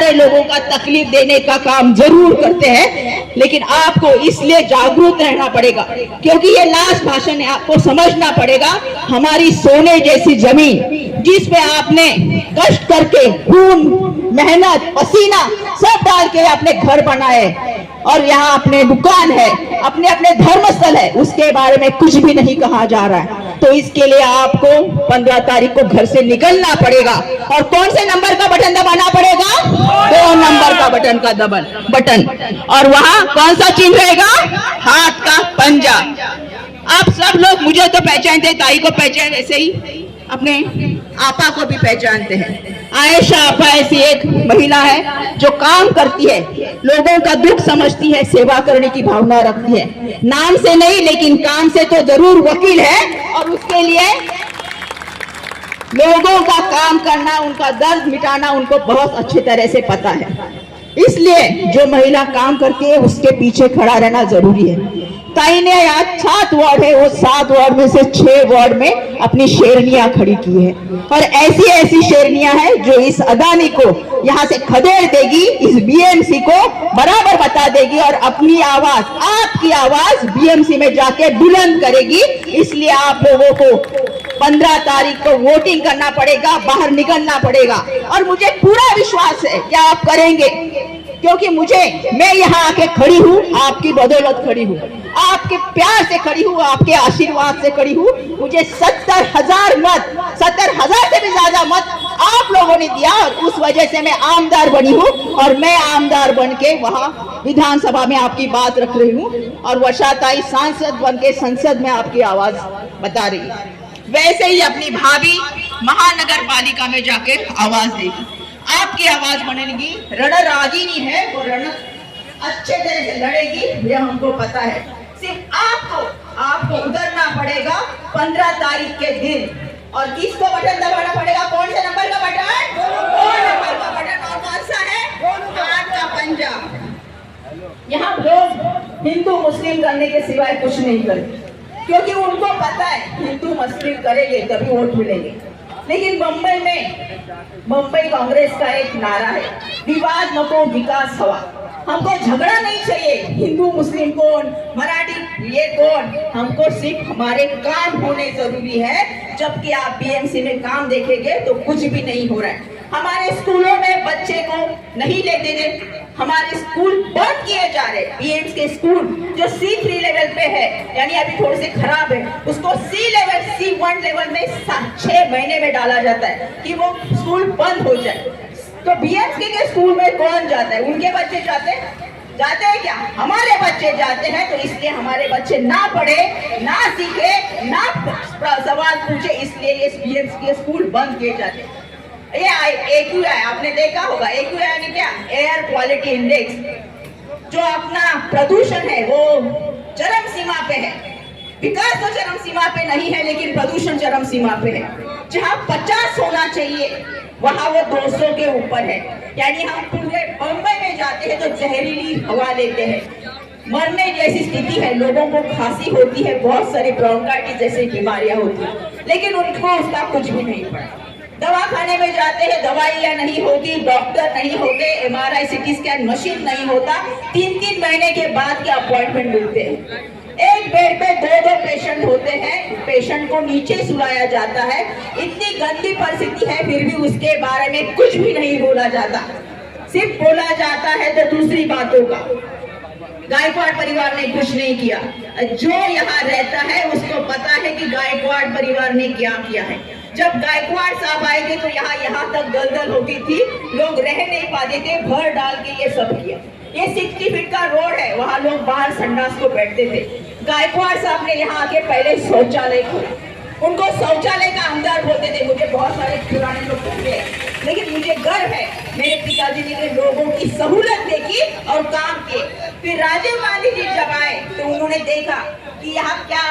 सारे लोगों का तकलीफ देने का काम जरूर करते हैं, लेकिन आपको इसलिए जागरूक रहना पड़ेगा, क्योंकि ये लास्ट भाषण है। आपको समझना पड़ेगा हमारी सोने जैसी जमीन, जिस पे आपने कष्ट करके खून, मेहनत, पसीना सब डाल के अपने घर बनाए, और यहाँ अपने दुकान है, अपने अपने धर्मस्थल है, उसके बारे में कुछ भी नहीं कहा जा रहा है। तो इसके लिए आपको 15 तारीख को घर से निकलना पड़ेगा। और कौन से नंबर का बटन दबाना पड़ेगा? 2 नंबर का बटन। और वहां कौन सा चिन्ह रहेगा? हाथ का पंजा। आप सब लोग मुझे तो पहचानते, ताई को पहचान, ऐसे ही अपने आपा को भी पहचानते हैं। आयशा आपा ऐसी एक महिला है जो काम करती है, लोगों का दुख समझती है, सेवा करने की भावना रखती है। नाम से नहीं लेकिन काम से तो जरूर वकील है, और उसके लिए लोगों का काम करना, उनका दर्द मिटाना उनको बहुत अच्छी तरह से पता है। इसलिए जो महिला काम करती है उसके पीछे खड़ा रहना जरूरी है। ताई ने यहाँ 7 वार्ड है, वो 7 वार्ड में से 6 वार्ड में अपनी शेरनियां खड़ी की है, और ऐसी ऐसी शेरनियां हैं जो इस अदानी को यहाँ से खदेड़ देगी, इस बीएमसी को बराबर बता देगी, और अपनी आवाज, आपकी आवाज बीएमसी में जाके बुलंद करेगी। इसलिए आप लोगों को 15 तारीख को वोटिंग करना पड़ेगा, बाहर निकलना पड़ेगा, और मुझे पूरा विश्वास है कि आप करेंगे, क्योंकि मैं यहाँ आके खड़ी हूँ, आपकी बदौलत खड़ी हूँ, आपके प्यार से खड़ी हूँ, आपके आशीर्वाद से खड़ी हूँ। मुझे 70,000 मत, 70,000 से भी ज्यादा मत आप लोगों ने दिया, और उस वजह से मैं आमदार बनी हूँ, और मैं आमदार बन के वहाँ विधानसभा में आपकी बात रख रही हूँ, और वर्षा ताई सांसद बन के संसद में आपकी आवाज बता रही है। वैसे ही अपनी भाभी महानगर पालिका में जाके आवाज देगी, आपकी आवाज बनेगी। रणरागिनी है, वो रण अच्छे तरह से लड़ेगी, ये हमको पता है। सिर्फ आपको उतरना पड़ेगा 15 तारीख के दिन, और किसको बटन दबाना पड़ेगा? कौन से नंबर का बटन? 2 नंबर का बटन। और कौन सा है? हाथ का पंजा। यहाँ लोग हिंदू मुस्लिम करने के सिवाय कुछ नहीं करते, क्योंकि उनको पता है हिंदू मुस्लिम करेंगे तभी वोट मिलेंगे। लेकिन मुंबई कांग्रेस का एक नारा है, विवाद नको विकास हवा। हमको झगड़ा नहीं चाहिए, हिंदू मुस्लिम कौन, मराठी ये कौन, हमको सिर्फ हमारे काम होने जरूरी है। जबकि आप बीएमसी में काम देखेंगे तो कुछ भी नहीं हो रहा है। हमारे स्कूलों में बच्चे को नहीं लेते थे, हमारे स्कूल बंद किए जा रहे। बीएम्स के स्कूल जो C3 लेवल पे है, यानी अभी थोड़े से खराब है, उसको C1 लेवल में 6 महीने में डाला जाता है कि वो स्कूल बंद हो जाए। तो बीएम्स के स्कूल में कौन जाता है? उनके बच्चे जाते हैं क्या? हमारे बच्चे जाते हैं। तो इसलिए हमारे बच्चे ना पढ़े, ना सीखे, ना सवाल पूछे, इसलिए ये बीएम्स के स्कूल बंद किए जाते हैं। ये AQI आपने देखा होगा, AQI यानी क्या? Air quality index. जो अपना प्रदूषण है वो चरम सीमा पे है। विकास तो चरम सीमा पे नहीं है, लेकिन प्रदूषण चरम सीमा पे है। जहाँ 50 होना चाहिए वहाँ वो 200 के ऊपर है। यानी हम पूरे मुंबई में जाते हैं तो जहरीली हवा लेते हैं, मरने जैसी स्थिति है। लोगों को खांसी होती है, बहुत सारी ब्रोंकाइटिस जैसी बीमारियां होती है, लेकिन उनको उसका कुछ भी नहीं पड़ा। दवाखाने में जाते हैं, दवाइयां नहीं होती, डॉक्टर नहीं होते, MRI CT स्कैन मशीन नहीं होता, 3-3 महीने के बाद के अपॉइंटमेंट मिलते हैं। एक बेड पे 2-2 पेशेंट होते हैं, पेशेंट को नीचे सुलाया जाता है। इतनी गंदी परिस्थिति है, फिर भी उसके बारे में कुछ भी नहीं बोला जाता। सिर्फ बोला जाता है तो दूसरी बातों का। गायकवाड़ परिवार ने कुछ नहीं किया। जो यहाँ रहता है उसको पता है कि गायकवाड़ परिवार ने क्या किया है। जब गायकवाड़ साहब आए थे तो यहाँ तक दलदल होती थी, लोग रह नहीं पाते थे, भर डाल के ये सब किया। ये 60 फीट का रोड है, वहाँ लोग बाहर संडास को बैठते थे। गायकवाड़ साहब ने यहाँ आके पहले शौचालय खोला, उनको शौचालय का आमदार बोलते थे। मुझे बहुत सारे पुराने लोग कहते हैं, लेकिन मुझे गर्व है मेरे पिताजी ने लोगों की सहूलत देखी और काम किए। फिर राजीव गांधी जी जब आए तो उन्होंने देखा कि यहाँ क्या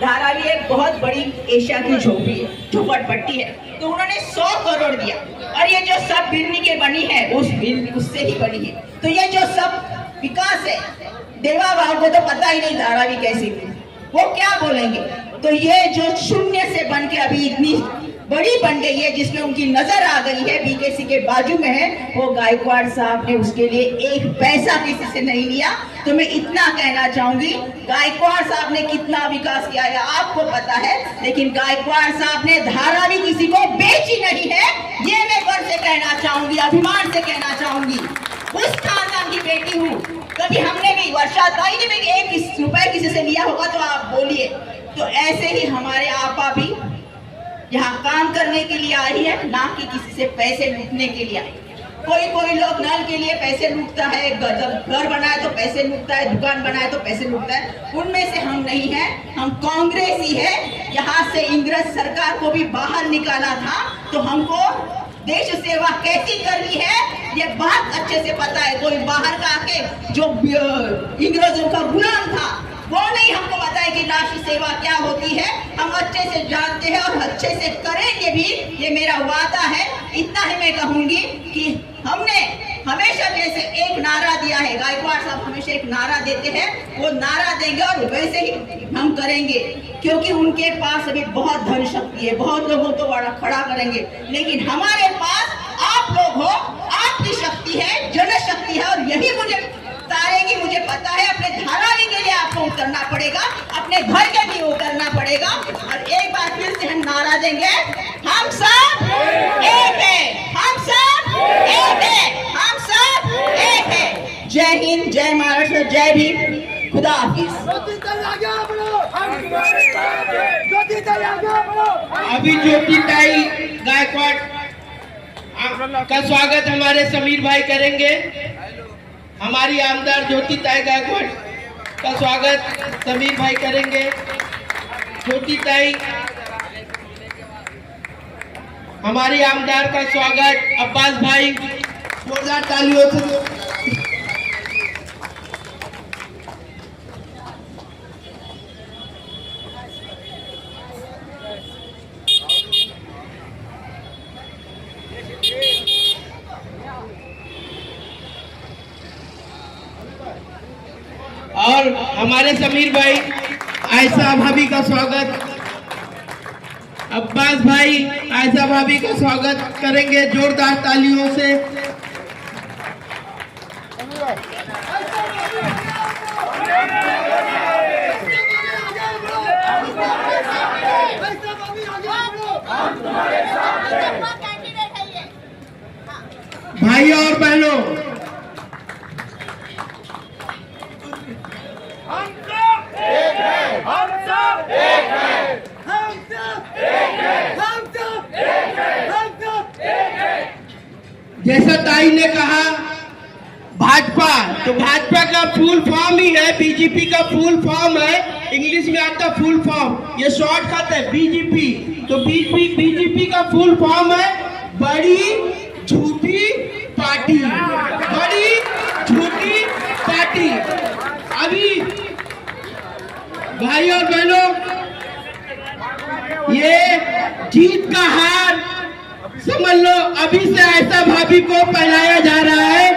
धारावी एक बहुत बड़ी एशिया की झोपड़पट्टी है, तो उन्होंने 100 करोड़ दिया। और ये जो सब बिल्डिंगें बनी है उससे ही बनी है। तो ये जो सब विकास है, देवा बाबू को तो पता ही नहीं धारावी कैसी थी, वो क्या बोलेंगे। तो ये जो शून्य से बन के अभी इतनी बड़ी बन गई है, जिसमें उनकी नजर आ गई है बीकेसी के बाजू में है, वो गायकवाड़ साहब ने उसके लिए एक पैसा किसी से नहीं लिया। तो मैं इतना कहना चाहूंगी, गायकवाड़ साहब ने कितना विकास किया है आपको पता है, लेकिन गायकवाड़ साहब ने धारा भी किसी को बेची नहीं है। ये मैं गर्व से कहना चाहूंगी, अभिमान से कहना चाहूंगी। उस खानदान की बेटी हूँ। कभी हमने भी, वर्षा ताई ने भी 1 रुपए किसी से लिया होगा तो आप बोलिए। तो ऐसे ही हमारे आपा भी यहाँ काम करने के लिए आई है, ना कि किसी से पैसे लूटने के लिए आई। कोई लोग नल के लिए पैसे लूटता है, जब घर बनाए तो पैसे लूटता है, दुकान बनाए तो पैसे लूटता है। उनमें से हम नहीं है, हम कांग्रेस ही है। यहाँ से इंग्रज सरकार को भी बाहर निकाला था, तो हमको देश सेवा कैसी करनी है ये बात अच्छे से पता है। कोई बाहर का आके जो इंग्रजों का गुलाम था वो नहीं हमको पता है कि राष्ट्र सेवा क्या होती है। हम अच्छे से जानते हैं और अच्छे से करेंगे भी, ये मेरा वादा है। इतना ही मैं कहूंगी कि हमने हमेशा जैसे एक नारा दिया है, गायकवाड़ साहब हमेशा एक नारा देते हैं, वो नारा देंगे और वैसे ही हम करेंगे, क्योंकि उनके पास अभी बहुत धन शक्ति है, बहुत लोगों को बड़ा खड़ा करेंगे। लेकिन हमारे पास आप लोग हो, आपकी शक्ति है, जनशक्ति है, और यही मुझे तारेगी। मुझे पता है अपने धारावी के लिए आपको उतरना पड़ेगा, अपने घर के लिए उतरना पड़ेगा। और एक बार फिर से हम नारा देंगे, हम सब एक है, हम सब एक है, हम सब एक है। जय हिंद, जय महाराष्ट्र, जय भीम, खुदा हाफिज। अभी ज्योतिताई गायकवाड़ का स्वागत हमारे समीर भाई करेंगे। हमारी आमदार ज्योतिताई गायकवाड़ का स्वागत समीर भाई करेंगे। ज्योतिताई हमारी आमदार का स्वागत अब्बास भाई जोरदार तालियों से। और हमारे समीर भाई आयशा भाभी का स्वागत, अब्बास भाई आयशा भाभी का स्वागत करेंगे जोरदार तालियों से। भाई और बहनों, जैसा ताई ने कहा भाजपा, तो भाजपा का फुल फॉर्म ही है, बीजेपी का फुल फॉर्म है, इंग्लिश में आता फुल फॉर्म, ये शॉर्ट कट है बीजेपी। तो बीजेपी का फुल फॉर्म है बड़ी झूठी पार्टी, बड़ी झूठी पार्टी। अभी भाई और बहनों, ये जीत का हार समझ लो, अभी से आयशा भाभी को पहनाया जा रहा है।